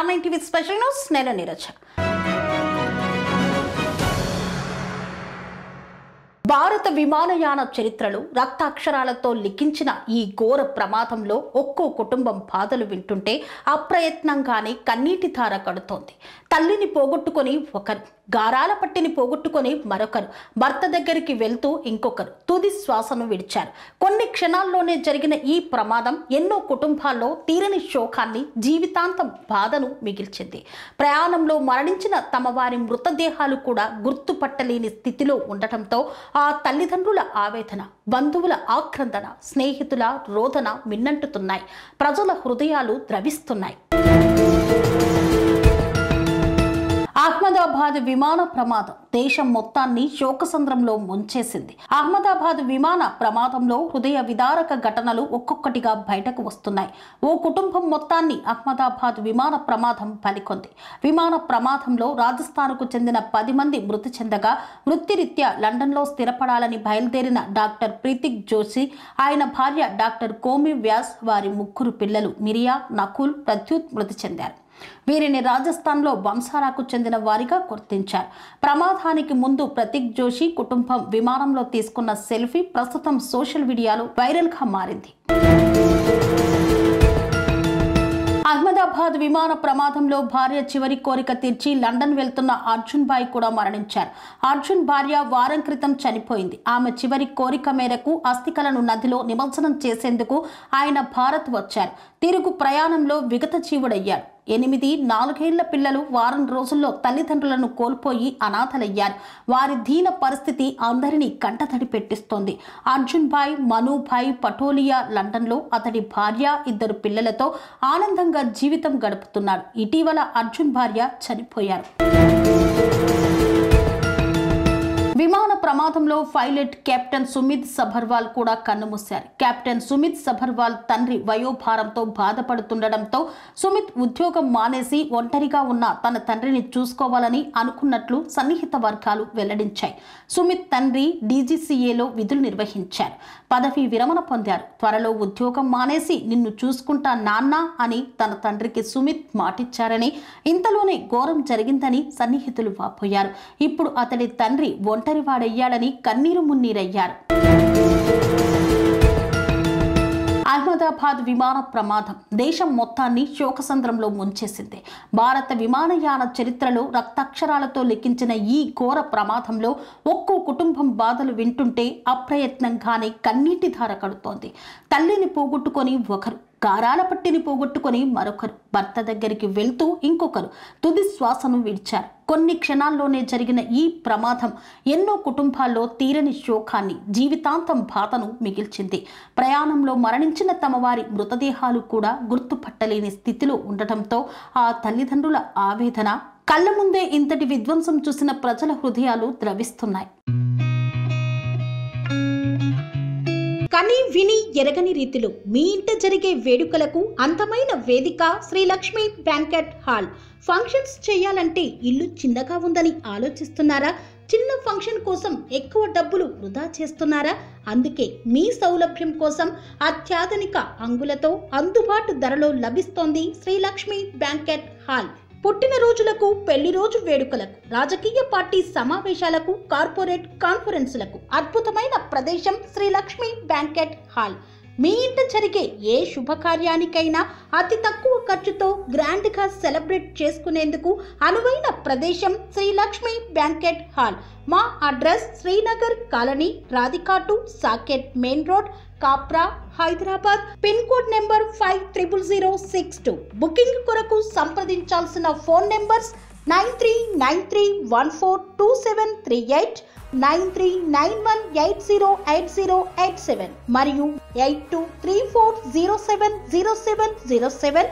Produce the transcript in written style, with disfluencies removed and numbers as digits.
R9 TV special news నేను నీరజ. భారత విమానయాన చరిత్రలో రక్తాక్షరాలతో లిఖించిన ఈ ఘోర ప్రమాదంలో ఒక్కో కుటుంబం బాధలు వింటుంటే అప్రయత్నంగానే కన్నీటి ధార కడుతోంది. తల్లిని పోగొట్టుకొని ఒకరు, గారాల పట్టిని పోగొట్టుకొని మరొకరు, భర్త దగ్గరికి వెళ్తూ ఇంకొకరు తుది శ్వాసను విడిచారు. కొన్ని క్షణాల్లోనే జరిగిన ఈ ప్రమాదం ఎన్నో కుటుంబాల్లో తీరని శోకాన్ని, జీవితాంతం బాధను మిగిల్చింది. ప్రయాణంలో మరణించిన తమ వారి మృతదేహాలు కూడా గుర్తుపట్టలేని స్థితిలో ఉండటంతో ఆ తల్లిదండ్రుల ఆవేదన, బంధువుల ఆక్రందన, స్నేహితుల రోదన మిన్నంటుతున్నాయి. ప్రజల హృదయాలు ద్రవిస్తున్నాయి. అహ్మదాబాద్ విమాన ప్రమాదం దేశం మొత్తాన్ని శోకసంద్రంలో ముంచేసింది. అహ్మదాబాద్ విమాన ప్రమాదంలో హృదయ విదారక ఘటనలు ఒక్కొక్కటిగా బయటకు వస్తున్నాయి. ఓ కుటుంబం మొత్తాన్ని అహ్మదాబాద్ విమాన ప్రమాదం పలికొంది. విమాన ప్రమాదంలో రాజస్థాన్కు చెందిన 10 మంది మృతి చెందగా, వృత్తిరీత్యా లండన్లో స్థిరపడాలని బయలుదేరిన డాక్టర్ ప్రీతిక్ జోషి, ఆయన భార్య డాక్టర్ కోమి వ్యాస్, వారి 3 పిల్లలు మిరియా, నకుల్, ప్రత్యూత్ మృతి చెందారు. వీరిని రాజస్థాన్లో వంశాలకు చెందిన వారిగా గుర్తించారు. ప్రమాదానికి ముందు ప్రతీక్ జోషి కుటుంబం విమానంలో తీసుకున్న సెల్ఫీ ప్రస్తుతం సోషల్ మీడియాలో వైరల్గా మారింది. అహ్మదాబాద్ విమాన ప్రమాదంలో భార్య చివరి కోరిక తీర్చి లండన్ వెళ్తున్న అర్జున్ భాయ్ కూడా మరణించారు. అర్జున్ భార్య వారం క్రితం చనిపోయింది. ఆమె చివరి కోరిక మేరకు అస్థికలను నదిలో నిమజ్జనం చేసేందుకు ఆయన భారత్ వచ్చారు. తిరుగు ప్రయాణంలో విగత జీవుడయ్యాడు. 8, 4 ఏళ్ల పిల్లలు వారం రోజుల్లో తల్లిదండ్రులను కోల్పోయి అనాథలయ్యారు. వారి దీన పరిస్థితి అందరినీ కంటతడి పెట్టిస్తోంది. అర్జున్ భాయ్, మను భాయ్ పటోలియా లండన్లో అతడి భార్య, 2 పిల్లలతో ఆనందంగా జీవితం గడుపుతున్నాడు. ఇటీవల అర్జున్ భార్య చనిపోయారు. విమాన ప్రమాదంలో పైలట్ కెప్టెన్ సుమిత్ సబర్వాల్ కూడా కన్నుమూశారు. కెప్టెన్ సుమిత్ సబర్వాల్ తండ్రి వయోభారంతో బాధపడుతుండటంతో సుమిత్ ఉద్యోగం మానేసి ఒంటరిగా ఉన్న తన తండ్రిని చూసుకోవాలని అనుకున్నట్లు సన్నిహిత వర్గాలు వెల్లడించాయి. సుమిత్ తండ్రి డీజీసీఏలో విధులు నిర్వహించారు. పదవి విరమణ పొందారు. త్వరలో ఉద్యోగం మానేసి నిన్ను చూసుకుంటా నాన్న అని తన తండ్రికి సుమిత్ మాటిచ్చారని, ఇంతలోనే ఘోరం జరిగిందని సన్నిహితులు వాపోయారు. ఇప్పుడు అతడి తండ్రి ఒంటరివాడయ్యాడని కన్నీరు మున్నీరయ్యారు. అహ్మదాబాద్ విమాన ప్రమాదం దేశం మొత్తాన్ని శోకసంద్రంలో ముంచేసింది. భారత విమానయాన చరిత్రలో రక్తాక్షరాలతో లిఖించిన ఈ ఘోర ప్రమాదంలో ఒక్కో కుటుంబం బాధలు వింటుంటే అప్రయత్నంగానే కన్నీటి ధార కడుతోంది. తల్లిని పోగొట్టుకొని ఒకరు, గారాల పట్టిని పోగొట్టుకొని మరొకరు, భర్త దగ్గరికి వెళ్తూ ఇంకొకరు తుది శ్వాసను విడిచారు. కొన్ని క్షణాల్లోనే జరిగిన ఈ ప్రమాదం ఎన్నో కుటుంబాల్లో తీరని శోకాన్ని, జీవితాంతం బాధను మిగిల్చింది. ప్రయాణంలో మరణించిన తమ వారి మృతదేహాలు కూడా గుర్తుపట్టలేని స్థితిలో ఉండటంతో ఆ తల్లిదండ్రుల ఆవేదన, కళ్ళ ముందే ఇంతటి విధ్వంసం చూసిన ప్రజల హృదయాలు ద్రవిస్తున్నాయి. కని విని ఎరగని రీతిలో మీ ఇంట జరిగే వేడుకలకు అందమైన వేదిక Shri Lakshmi banquet hall. Functions చేయాలంటే ఇల్లు చిన్నగా ఉందని ఆలోచిస్తున్నారా? చిన్న ఫంక్షన్ కోసం ఎక్కువ డబ్బులు వృధా చేస్తున్నారా? అందుకే మీ సౌలభ్యం కోసం అత్యాధునిక అంగులతో అందుబాటు ధరలో లభిస్తోంది శ్రీ లక్ష్మి బ్యాంకెట్ హాల్. పుట్టినరోజులకు, పెళ్లి రోజు వేడుకలకు, రాజకీయ పార్టీ సమావేశాలకు, కార్పొరేట్ కాన్ఫరెన్సులకు అద్భుతమైన ప్రదేశం శ్రీ లక్ష్మి బ్యాంకెట్ హాల్. మీ ఇంట జరిగే ఏ శుభకార్యానికైనా అతి తక్కువ ఖర్చుతో గ్రాండ్గా సెలబ్రేట్ చేసుకునేందుకు అనువైన ప్రదేశం శ్రీ లక్ష్మి బ్యాంకెట్ హాల్. మా అడ్రస్ శ్రీనగర్ కాలనీ, రాధికాటు, Saket main road, Kapra, Hyderabad. Pin code number 500062. Booking కొరకు సంప్రదించాల్సిన ఫోన్ నెంబర్స్ 9393142738, 9391808087 మరియు 8234070707.